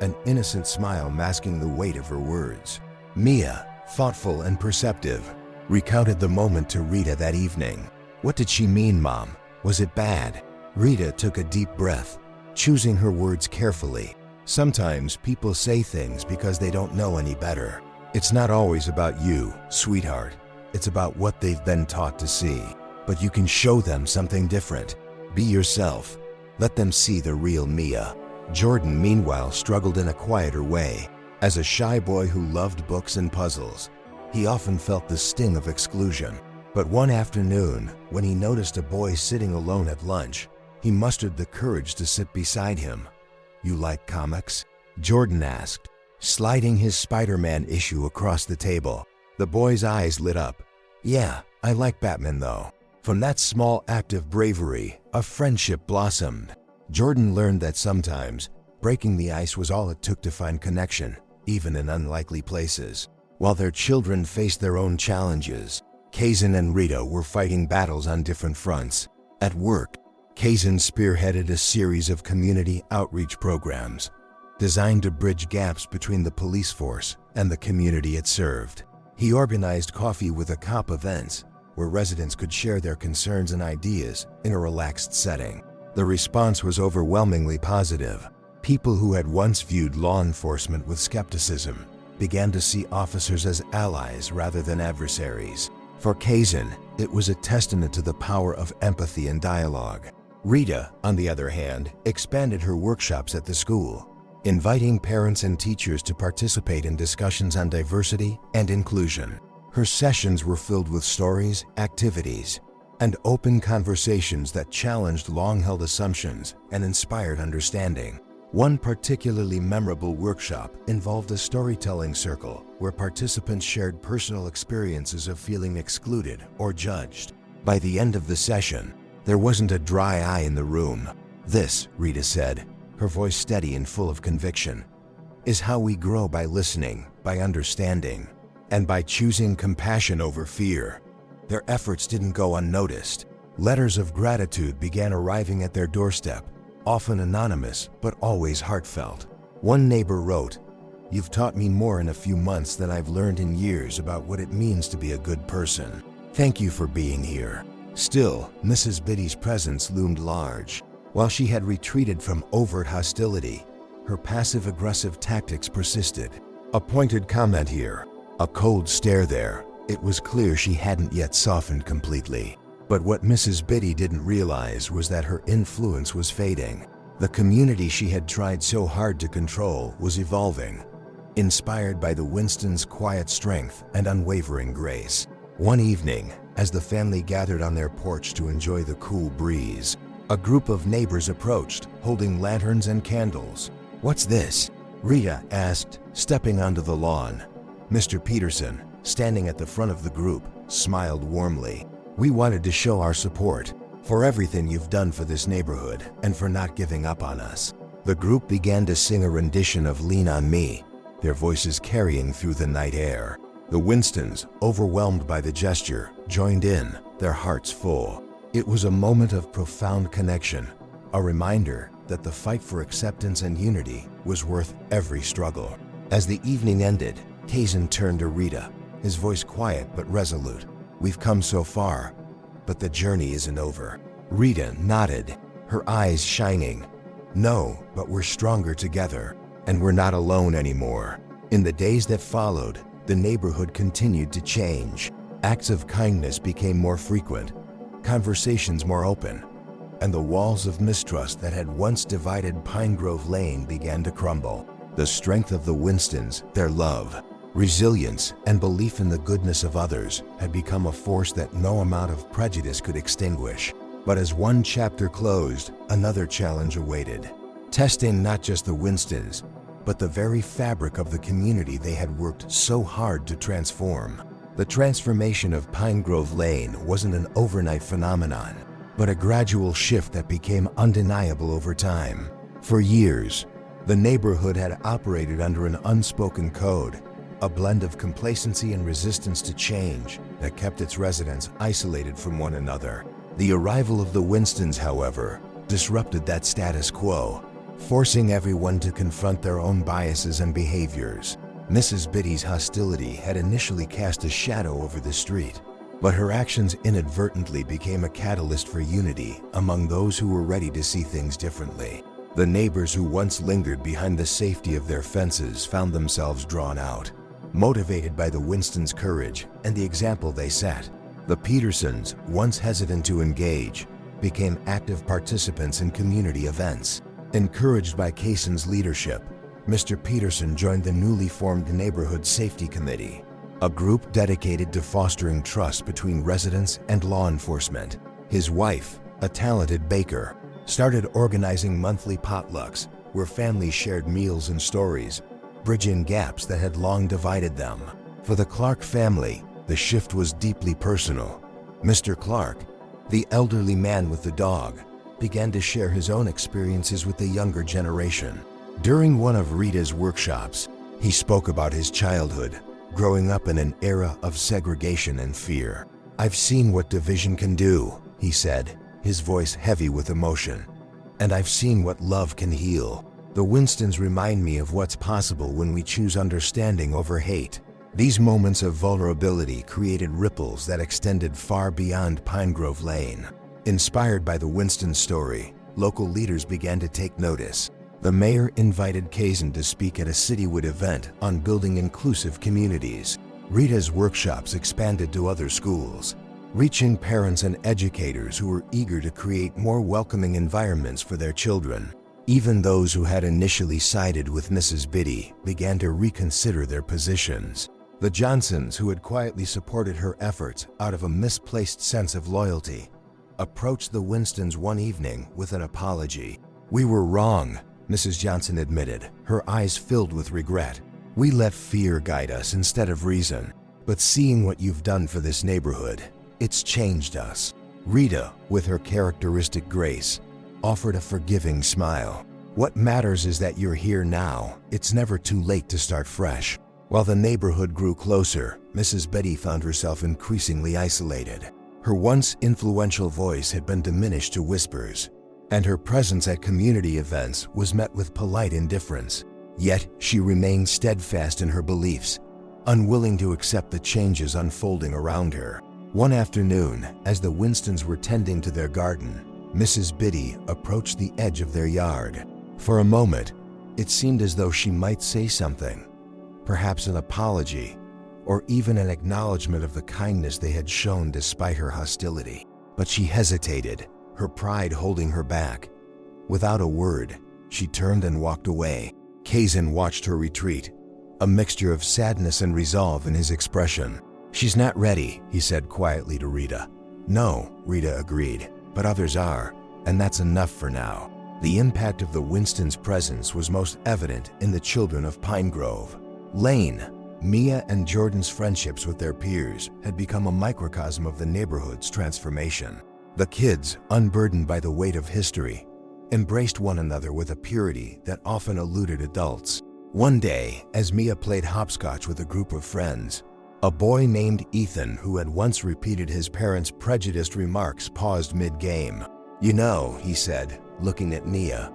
an innocent smile masking the weight of her words. Mia, thoughtful and perceptive, recounted the moment to Rita that evening. "What did she mean, Mom? Was it bad?" Rita took a deep breath, choosing her words carefully. "Sometimes people say things because they don't know any better. It's not always about you, sweetheart. It's about what they've been taught to see. but you can show them something different. Be yourself. Let them see the real Mia. Jordan, meanwhile, struggled in a quieter way. As a shy boy who loved books and puzzles, he often felt the sting of exclusion. But one afternoon, when he noticed a boy sitting alone at lunch, he mustered the courage to sit beside him. "You like comics?" Jordan asked, sliding his Spider-Man issue across the table. The boy's eyes lit up. "Yeah, I like Batman though." From that small act of bravery, a friendship blossomed. Jordan learned that sometimes breaking the ice was all it took to find connection, even in unlikely places. While their children faced their own challenges, Kazan and Rita were fighting battles on different fronts. At work, Kazan spearheaded a series of community outreach programs designed to bridge gaps between the police force and the community it served. He organized coffee with a cop events where residents could share their concerns and ideas in a relaxed setting. The response was overwhelmingly positive. People who had once viewed law enforcement with skepticism began to see officers as allies rather than adversaries. For Kazan, it was a testament to the power of empathy and dialogue. Rita, on the other hand, expanded her workshops at the school, inviting parents and teachers to participate in discussions on diversity and inclusion. Her sessions were filled with stories, activities, and open conversations that challenged long-held assumptions and inspired understanding. One particularly memorable workshop involved a storytelling circle where participants shared personal experiences of feeling excluded or judged. By the end of the session, there wasn't a dry eye in the room. "This," Rita said, her voice steady and full of conviction, "is how we grow, by listening, by understanding, and by choosing compassion over fear." Their efforts didn't go unnoticed. Letters of gratitude began arriving at their doorstep, often anonymous but always heartfelt. One neighbor wrote, "You've taught me more in a few months than I've learned in years about what it means to be a good person. Thank you for being here." Still, Mrs. Biddy's presence loomed large. While she had retreated from overt hostility, her passive-aggressive tactics persisted. A pointed comment here, a cold stare there. It was clear she hadn't yet softened completely. But what Mrs. Biddy didn't realize was that her influence was fading. The community she had tried so hard to control was evolving, inspired by the Winstons' quiet strength and unwavering grace. One evening, as the family gathered on their porch to enjoy the cool breeze, a group of neighbors approached, holding lanterns and candles. "What's this?" Rita asked, stepping onto the lawn. Mr. Peterson, standing at the front of the group, smiled warmly. "We wanted to show our support for everything you've done for this neighborhood and for not giving up on us." The group began to sing a rendition of "Lean on Me," their voices carrying through the night air. The Winstons, overwhelmed by the gesture, joined in, their hearts full. It was a moment of profound connection, a reminder that the fight for acceptance and unity was worth every struggle. As the evening ended, Kazan turned to Rita, his voice quiet but resolute. "We've come so far, but the journey isn't over." Rita nodded, her eyes shining. "No, but we're stronger together, and we're not alone anymore." In the days that followed, the neighborhood continued to change. Acts of kindness became more frequent, conversations more open, and the walls of mistrust that had once divided Pine Grove Lane began to crumble. The strength of the Winstons, their love, resilience, and belief in the goodness of others had become a force that no amount of prejudice could extinguish. But as one chapter closed, another challenge awaited, testing not just the Winstons, but the very fabric of the community they had worked so hard to transform. The transformation of Pine Grove Lane wasn't an overnight phenomenon, but a gradual shift that became undeniable over time. For years, the neighborhood had operated under an unspoken code, a blend of complacency and resistance to change that kept its residents isolated from one another. The arrival of the Winstons, however, disrupted that status quo, forcing everyone to confront their own biases and behaviors. Mrs. Biddy's hostility had initially cast a shadow over the street, but her actions inadvertently became a catalyst for unity among those who were ready to see things differently. The neighbors who once lingered behind the safety of their fences found themselves drawn out, motivated by the Winstons' courage and the example they set. The Petersons, once hesitant to engage, became active participants in community events. Encouraged by Kaysen's leadership, Mr. Peterson joined the newly formed Neighborhood Safety Committee, a group dedicated to fostering trust between residents and law enforcement. His wife, a talented baker, started organizing monthly potlucks where families shared meals and stories, bridging gaps that had long divided them. For the Clark family, the shift was deeply personal. Mr. Clark, the elderly man with the dog, began to share his own experiences with the younger generation. During one of Rita's workshops, he spoke about his childhood, growing up in an era of segregation and fear. "I've seen what division can do," he said, his voice heavy with emotion. "And I've seen what love can heal. The Winstons remind me of what's possible when we choose understanding over hate." These moments of vulnerability created ripples that extended far beyond Pine Grove Lane. Inspired by the Winston story, local leaders began to take notice. The mayor invited Kaysen to speak at a citywide event on building inclusive communities. Rita's workshops expanded to other schools, reaching parents and educators who were eager to create more welcoming environments for their children. Even those who had initially sided with Mrs. Biddy began to reconsider their positions. The Johnsons, who had quietly supported her efforts out of a misplaced sense of loyalty, approached the Winstons one evening with an apology. "We were wrong," Mrs. Johnson admitted, her eyes filled with regret. "We let fear guide us instead of reason. But seeing what you've done for this neighborhood, it's changed us." Rita, with her characteristic grace, offered a forgiving smile. "What matters is that you're here now. It's never too late to start fresh." While the neighborhood grew closer, Mrs. Betty found herself increasingly isolated. Her once influential voice had been diminished to whispers, and her presence at community events was met with polite indifference. Yet she remained steadfast in her beliefs, unwilling to accept the changes unfolding around her. One afternoon, as the Winstons were tending to their garden, Mrs. Biddy approached the edge of their yard. For a moment, it seemed as though she might say something, perhaps an apology, or even an acknowledgement of the kindness they had shown despite her hostility. But she hesitated, her pride holding her back. Without a word, she turned and walked away. Kaysen watched her retreat, a mixture of sadness and resolve in his expression. "She's not ready," he said quietly to Rita. "No," Rita agreed, "but others are, and that's enough for now." The impact of the Winstons' presence was most evident in the children of Pine Grove Lane. Mia and Jordan's friendships with their peers had become a microcosm of the neighborhood's transformation. The kids, unburdened by the weight of history, embraced one another with a purity that often eluded adults. One day, as Mia played hopscotch with a group of friends, a boy named Ethan, who had once repeated his parents' prejudiced remarks, paused mid-game. "You know," he said, looking at Mia,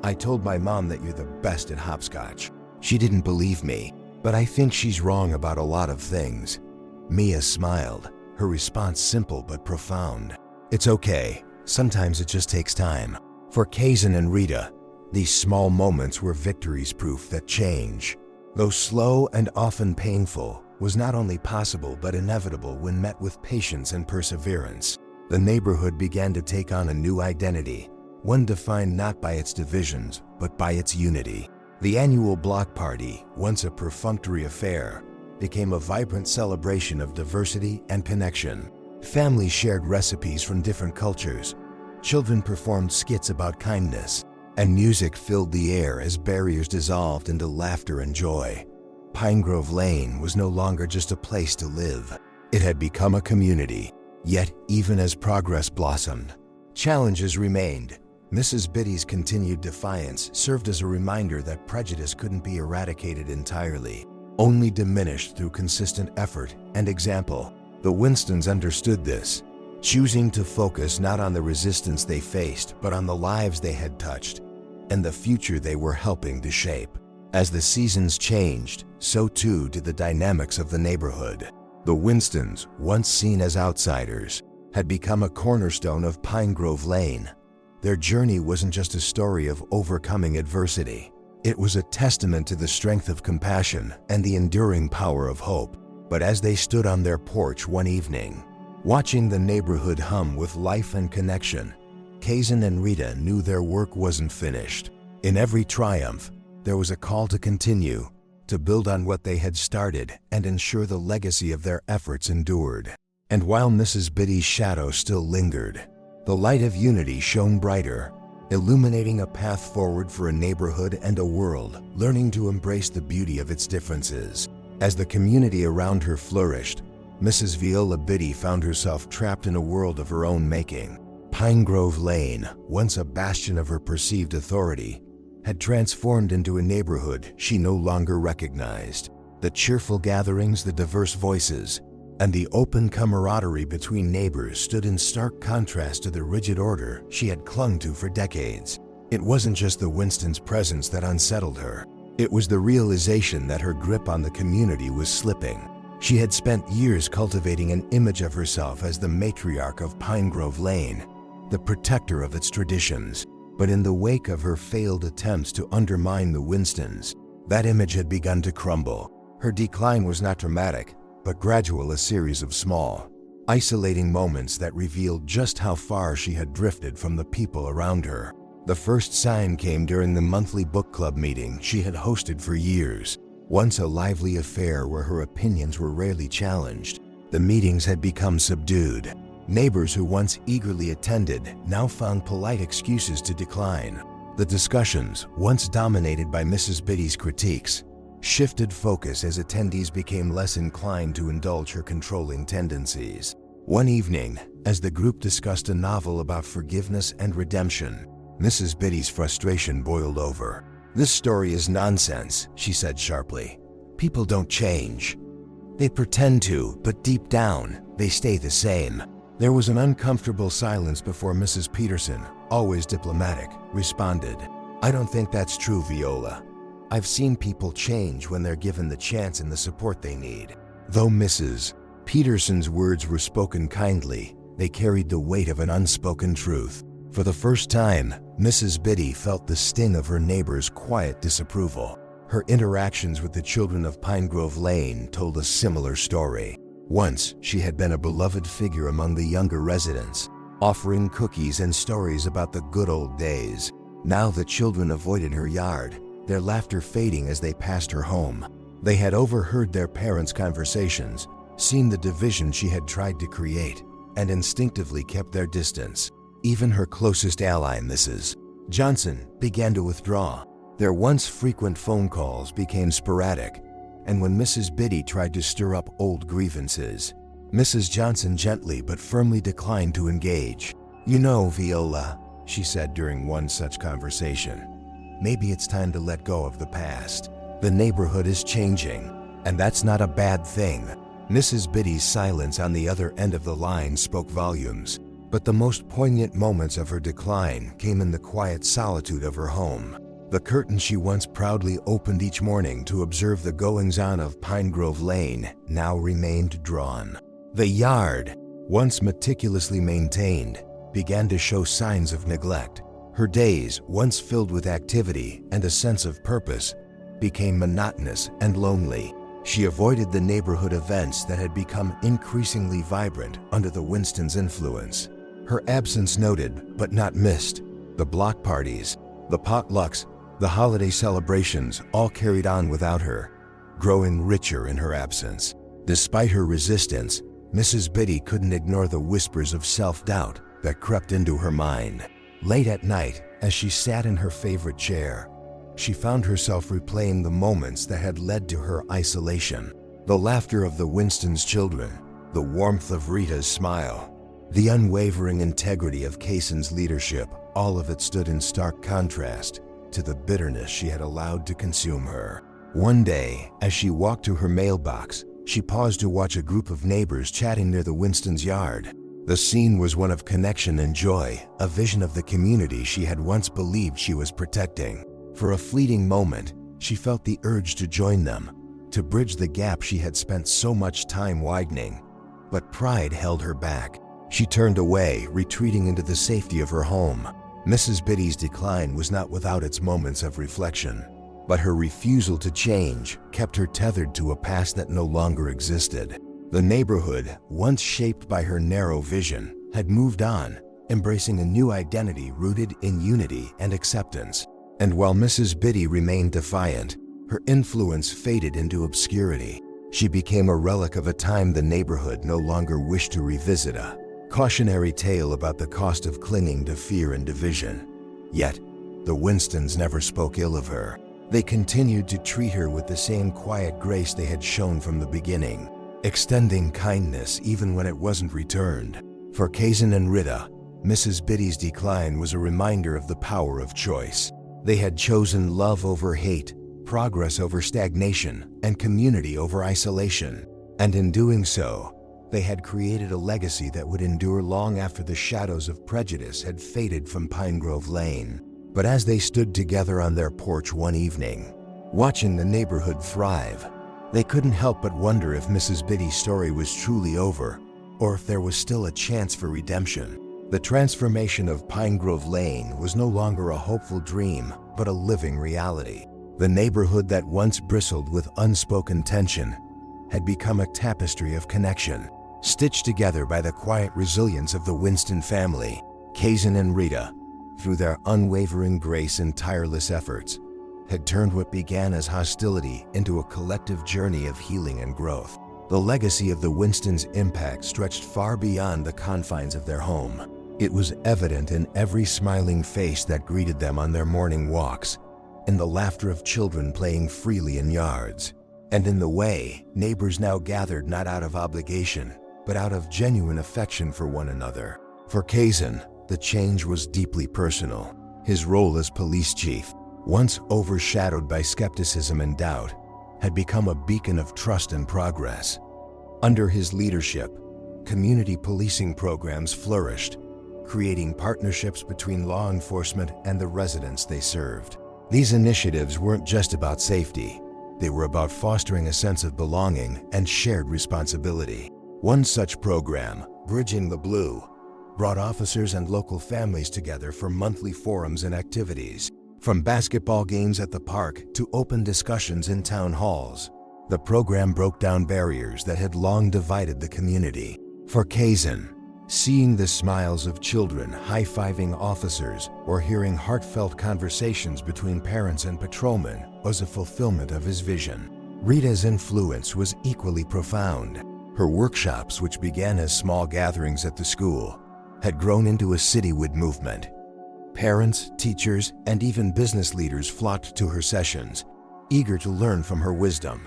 "I told my mom that you're the best at hopscotch. She didn't believe me, but I think she's wrong about a lot of things." Mia smiled, her response simple but profound. "It's okay. Sometimes it just takes time." For Kaysen and Rita, these small moments were victories, proof that change, though slow and often painful, was not only possible but inevitable when met with patience and perseverance. The neighborhood began to take on a new identity, one defined not by its divisions, but by its unity. The annual block party, once a perfunctory affair, became a vibrant celebration of diversity and connection. Families shared recipes from different cultures, children performed skits about kindness, and music filled the air as barriers dissolved into laughter and joy. Pine Grove Lane was no longer just a place to live. It had become a community. Yet, even as progress blossomed, challenges remained. Mrs. Biddy's continued defiance served as a reminder that prejudice couldn't be eradicated entirely, only diminished through consistent effort and example. The Winstons understood this, choosing to focus not on the resistance they faced, but on the lives they had touched and the future they were helping to shape. As the seasons changed, so too did the dynamics of the neighborhood. The Winstons, once seen as outsiders, had become a cornerstone of Pine Grove Lane. Their journey wasn't just a story of overcoming adversity. It was a testament to the strength of compassion and the enduring power of hope. But as they stood on their porch one evening, Watching the neighborhood hum with life and connection, Kazan and Rita knew their work wasn't finished. In every triumph, there was a call to continue, to build on what they had started and ensure the legacy of their efforts endured. And while Mrs. Biddy's shadow still lingered, the light of unity shone brighter, illuminating a path forward for a neighborhood and a world learning to embrace the beauty of its differences. As the community around her flourished, Mrs. Viola Biddy found herself trapped in a world of her own making. Pine Grove Lane, once a bastion of her perceived authority, had transformed into a neighborhood she no longer recognized. The cheerful gatherings, the diverse voices, and the open camaraderie between neighbors stood in stark contrast to the rigid order she had clung to for decades. It wasn't just the Winstons' presence that unsettled her. It was the realization that her grip on the community was slipping. She had spent years cultivating an image of herself as the matriarch of Pine Grove Lane, the protector of its traditions. But in the wake of her failed attempts to undermine the Winstons, that image had begun to crumble. Her decline was not dramatic, but gradual, a series of small, isolating moments that revealed just how far she had drifted from the people around her. The first sign came during the monthly book club meeting she had hosted for years. Once a lively affair where her opinions were rarely challenged, the meetings had become subdued. Neighbors who once eagerly attended now found polite excuses to decline. The discussions, once dominated by Mrs. Biddy's critiques, shifted focus as attendees became less inclined to indulge her controlling tendencies. One evening, as the group discussed a novel about forgiveness and redemption, Mrs. Biddy's frustration boiled over. "This story is nonsense," she said sharply. "People don't change. They pretend to, but deep down, they stay the same." There was an uncomfortable silence before Mrs. Peterson, always diplomatic, responded, "I don't think that's true, Viola. I've seen people change when they're given the chance and the support they need." Though Mrs. Peterson's words were spoken kindly, they carried the weight of an unspoken truth. For the first time, Mrs. Biddy felt the sting of her neighbors' quiet disapproval. Her interactions with the children of Pine Grove Lane told a similar story. Once, she had been a beloved figure among the younger residents, offering cookies and stories about the good old days. Now the children avoided her yard, their laughter fading as they passed her home. They had overheard their parents' conversations, seen the division she had tried to create, and instinctively kept their distance. Even her closest ally, Mrs. Johnson, began to withdraw. Their once frequent phone calls became sporadic, and when Mrs. Biddy tried to stir up old grievances, Mrs. Johnson gently but firmly declined to engage. "You know, Viola," she said during one such conversation, "maybe it's time to let go of the past. The neighborhood is changing, and that's not a bad thing." Mrs. Biddy's silence on the other end of the line spoke volumes, but the most poignant moments of her decline came in the quiet solitude of her home. The curtain she once proudly opened each morning to observe the goings-on of Pine Grove Lane now remained drawn. The yard, once meticulously maintained, began to show signs of neglect. Her days, once filled with activity and a sense of purpose, became monotonous and lonely. She avoided the neighborhood events that had become increasingly vibrant under the Winstons' influence. Her absence noted, but not missed. The block parties, the potlucks, the holiday celebrations all carried on without her, growing richer in her absence. Despite her resistance, Mrs. Biddy couldn't ignore the whispers of self-doubt that crept into her mind. Late at night, as she sat in her favorite chair, she found herself replaying the moments that had led to her isolation. The laughter of the Winstons' children, the warmth of Rita's smile, the unwavering integrity of Kazan's leadership, all of it stood in stark contrast to the bitterness she had allowed to consume her. One day, as she walked to her mailbox, she paused to watch a group of neighbors chatting near the Winstons' yard. The scene was one of connection and joy, a vision of the community she had once believed she was protecting. For a fleeting moment, she felt the urge to join them, to bridge the gap she had spent so much time widening. But pride held her back. She turned away, retreating into the safety of her home. Mrs. Biddy's decline was not without its moments of reflection, but her refusal to change kept her tethered to a past that no longer existed. The neighborhood, once shaped by her narrow vision, had moved on, embracing a new identity rooted in unity and acceptance. And while Mrs. Biddy remained defiant, her influence faded into obscurity. She became a relic of a time the neighborhood no longer wished to revisit, a cautionary tale about the cost of clinging to fear and division. Yet, the Winstons never spoke ill of her. They continued to treat her with the same quiet grace they had shown from the beginning, extending kindness even when it wasn't returned. For Kazan and Rita, Mrs. Biddy's decline was a reminder of the power of choice. They had chosen love over hate, progress over stagnation, and community over isolation. And in doing so, they had created a legacy that would endure long after the shadows of prejudice had faded from Pine Grove Lane. But as they stood together on their porch one evening, watching the neighborhood thrive, they couldn't help but wonder if Mrs. Biddy's story was truly over, or if there was still a chance for redemption. The transformation of Pine Grove Lane was no longer a hopeful dream, but a living reality. The neighborhood that once bristled with unspoken tension had become a tapestry of connection, stitched together by the quiet resilience of the Winston family. Kazan and Rita, through their unwavering grace and tireless efforts, had turned what began as hostility into a collective journey of healing and growth. The legacy of the Winstons' impact stretched far beyond the confines of their home. It was evident in every smiling face that greeted them on their morning walks, in the laughter of children playing freely in yards, and in the way neighbors now gathered not out of obligation, but out of genuine affection for one another. For Kazan, the change was deeply personal. His role as police chief, once overshadowed by skepticism and doubt, had become a beacon of trust and progress. Under his leadership, community policing programs flourished, creating partnerships between law enforcement and the residents they served. These initiatives weren't just about safety. They were about fostering a sense of belonging and shared responsibility. One such program, Bridging the Blue, brought officers and local families together for monthly forums and activities. From basketball games at the park to open discussions in town halls, the program broke down barriers that had long divided the community. For Kazan, seeing the smiles of children high-fiving officers or hearing heartfelt conversations between parents and patrolmen was a fulfillment of his vision. Rita's influence was equally profound. Her workshops, which began as small gatherings at the school, had grown into a citywide movement. Parents, teachers, and even business leaders flocked to her sessions, eager to learn from her wisdom.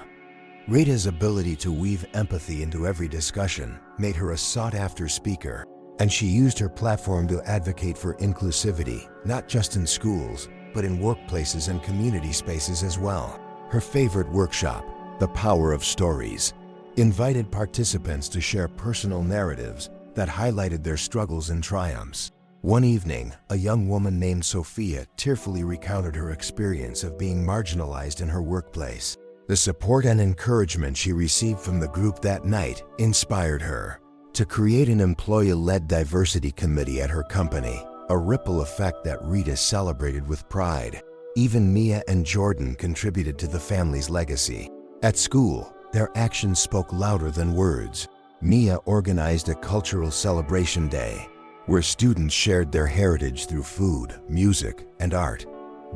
Rita's ability to weave empathy into every discussion made her a sought-after speaker, and she used her platform to advocate for inclusivity, not just in schools, but in workplaces and community spaces as well. Her favorite workshop, The Power of Stories, invited participants to share personal narratives that highlighted their struggles and triumphs. One evening, a young woman named Sophia tearfully recounted her experience of being marginalized in her workplace. The support and encouragement she received from the group that night inspired her to create an employee-led diversity committee at her company, a ripple effect that Rita celebrated with pride. Even Mia and Jordan contributed to the family's legacy. At school, their actions spoke louder than words. Mia organized a cultural celebration day, where students shared their heritage through food, music, and art.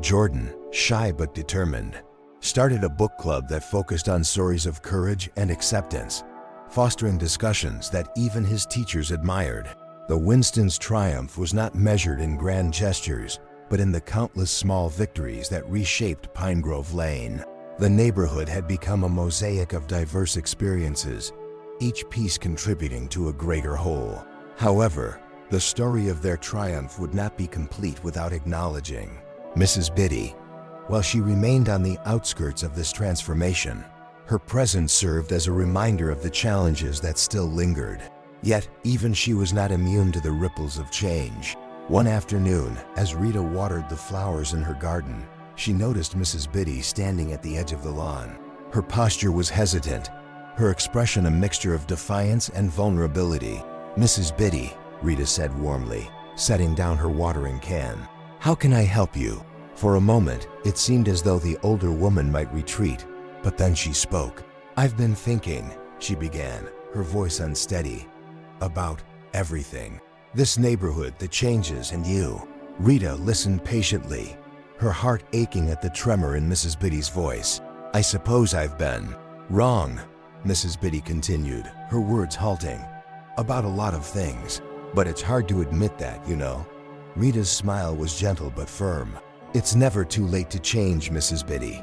Jordan, shy but determined, started a book club that focused on stories of courage and acceptance, fostering discussions that even his teachers admired. The Winstons' triumph was not measured in grand gestures, but in the countless small victories that reshaped Pine Grove Lane. The neighborhood had become a mosaic of diverse experiences, each piece contributing to a greater whole. However, the story of their triumph would not be complete without acknowledging Mrs. Biddy. While she remained on the outskirts of this transformation, her presence served as a reminder of the challenges that still lingered. Yet, even she was not immune to the ripples of change. One afternoon, as Rita watered the flowers in her garden, she noticed Mrs. Biddy standing at the edge of the lawn. Her posture was hesitant, her expression a mixture of defiance and vulnerability. "Mrs. Biddy," Rita said warmly, setting down her watering can, "how can I help you?" For a moment, it seemed as though the older woman might retreat, but then she spoke. "I've been thinking," she began, her voice unsteady. About everything. This neighborhood, the changes, and you. Rita listened patiently, her heart aching at the tremor in Mrs. Biddy's voice. I suppose I've been wrong, Mrs. Biddy continued, her words halting. About a lot of things. But it's hard to admit that, you know. Rita's smile was gentle but firm. It's never too late to change, Mrs. Biddy.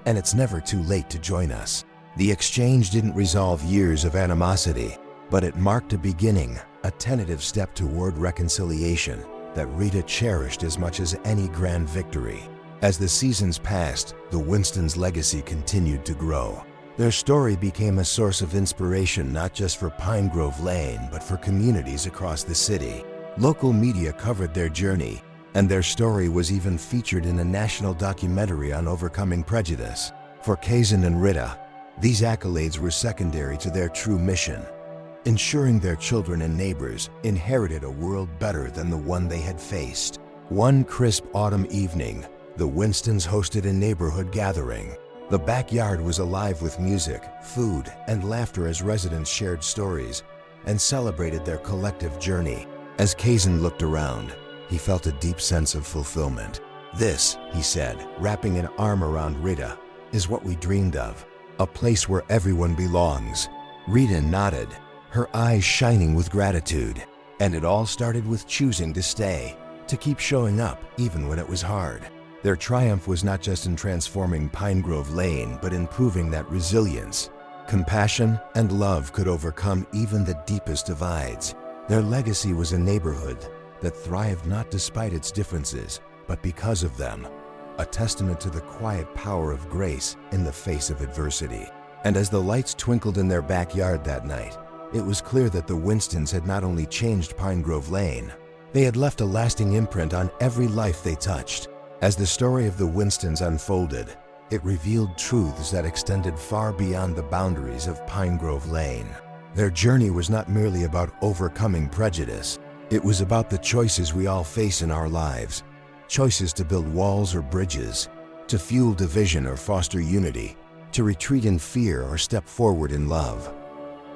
And it's never too late to join us. The exchange didn't resolve years of animosity, but it marked a beginning, a tentative step toward reconciliation that Rita cherished as much as any grand victory. As the seasons passed, the Winstons' legacy continued to grow. Their story became a source of inspiration not just for Pine Grove Lane, but for communities across the city. Local media covered their journey, and their story was even featured in a national documentary on overcoming prejudice. For Kazan and Rita, these accolades were secondary to their true mission, ensuring their children and neighbors inherited a world better than the one they had faced. One crisp autumn evening, the Winstons hosted a neighborhood gathering. The backyard was alive with music, food, and laughter as residents shared stories and celebrated their collective journey. As Kazan looked around, he felt a deep sense of fulfillment. This, he said, wrapping an arm around Rita, is what we dreamed of. A place where everyone belongs. Rita nodded, her eyes shining with gratitude. And it all started with choosing to stay, to keep showing up even when it was hard. Their triumph was not just in transforming Pine Grove Lane, but in proving that resilience, compassion, and love could overcome even the deepest divides. Their legacy was a neighborhood that thrived not despite its differences, but because of them, a testament to the quiet power of grace in the face of adversity. And as the lights twinkled in their backyard that night, it was clear that the Winstons had not only changed Pine Grove Lane, they had left a lasting imprint on every life they touched. As the story of the Winstons unfolded, it revealed truths that extended far beyond the boundaries of Pine Grove Lane. Their journey was not merely about overcoming prejudice. It was about the choices we all face in our lives. Choices to build walls or bridges, to fuel division or foster unity, to retreat in fear or step forward in love.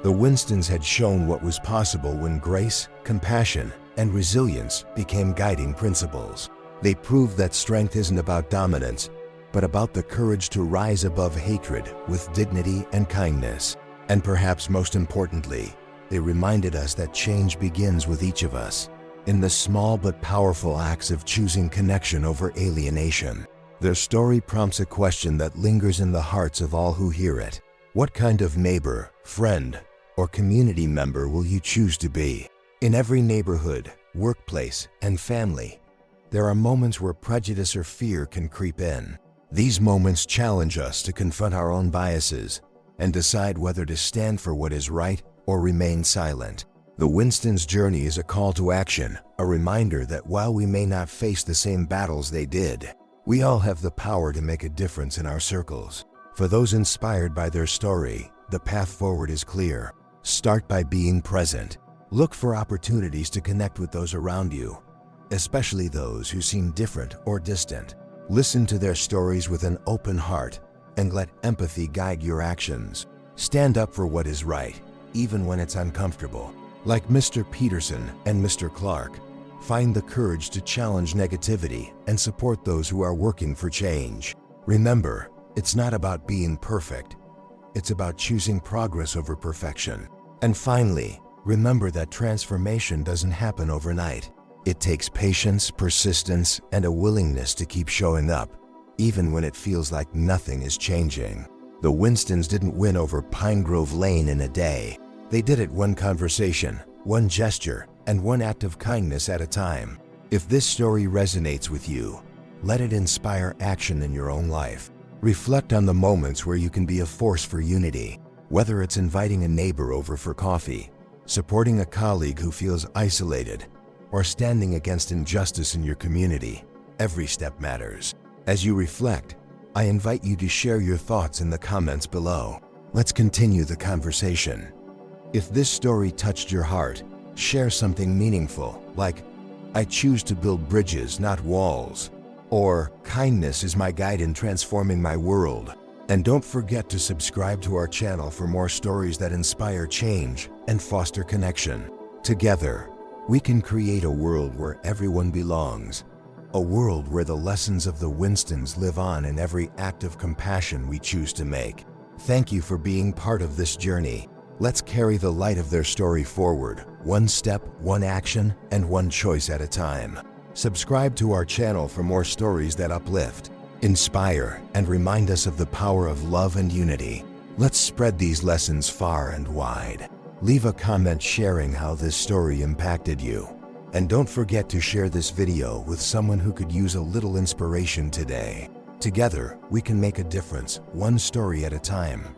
The Winstons had shown what was possible when grace, compassion, and resilience became guiding principles. They proved that strength isn't about dominance, but about the courage to rise above hatred with dignity and kindness. And perhaps most importantly, they reminded us that change begins with each of us, in the small but powerful acts of choosing connection over alienation. Their story prompts a question that lingers in the hearts of all who hear it. What kind of neighbor, friend, or community member will you choose to be? In every neighborhood, workplace, and family, there are moments where prejudice or fear can creep in. These moments challenge us to confront our own biases and decide whether to stand for what is right or remain silent. The Winstons' journey is a call to action, a reminder that while we may not face the same battles they did, we all have the power to make a difference in our circles. For those inspired by their story, the path forward is clear. Start by being present. Look for opportunities to connect with those around you, especially those who seem different or distant. Listen to their stories with an open heart and let empathy guide your actions. Stand up for what is right, even when it's uncomfortable. Like Mr. Peterson and Mr. Clark, find the courage to challenge negativity and support those who are working for change. Remember, it's not about being perfect. It's about choosing progress over perfection. And finally, remember that transformation doesn't happen overnight. It takes patience, persistence, and a willingness to keep showing up, even when it feels like nothing is changing. The Winstons didn't win over Pine Grove Lane in a day. They did it one conversation, one gesture, and one act of kindness at a time. If this story resonates with you, let it inspire action in your own life. Reflect on the moments where you can be a force for unity, whether it's inviting a neighbor over for coffee, supporting a colleague who feels isolated, or standing against injustice in your community. Every step matters. As you reflect, I invite you to share your thoughts in the comments below. Let's continue the conversation. If this story touched your heart, share something meaningful, like, I choose to build bridges, not walls, or kindness is my guide in transforming my world. And don't forget to subscribe to our channel for more stories that inspire change and foster connection. Together, we can create a world where everyone belongs. A world where the lessons of the Winstons live on in every act of compassion we choose to make. Thank you for being part of this journey. Let's carry the light of their story forward, one step, one action, and one choice at a time. Subscribe to our channel for more stories that uplift, inspire, and remind us of the power of love and unity. Let's spread these lessons far and wide. Leave a comment sharing how this story impacted you. And don't forget to share this video with someone who could use a little inspiration today. Together, we can make a difference, one story at a time.